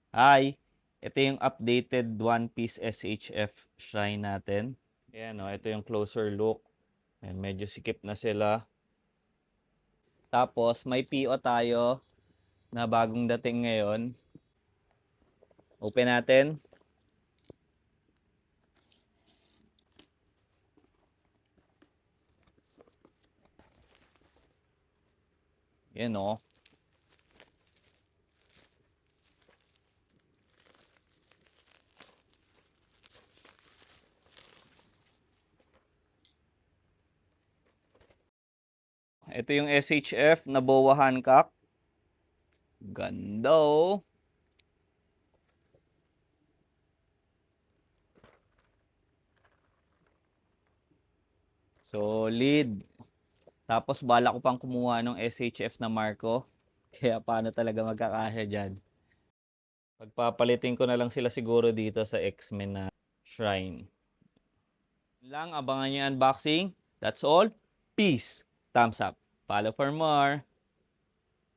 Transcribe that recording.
Hi! Ito yung updated One Piece SHF shrine natin. Ayan o, ito yung closer look. Ayan, medyo sikip na sila. Tapos, may PO tayo na bagong dating ngayon. Open natin. Ayan o. Ito yung SHF na Boa Hancock. Ganda o. Solid. Tapos bala ko pang kumuha ng SHF na Marco. Kaya paano talaga magkakasya dyan. Pagpapalitin ko na lang sila siguro dito sa X-Men na shrine. Lang, abangan nyo yung unboxing. That's all. Peace. Thumbs up. Follow for more.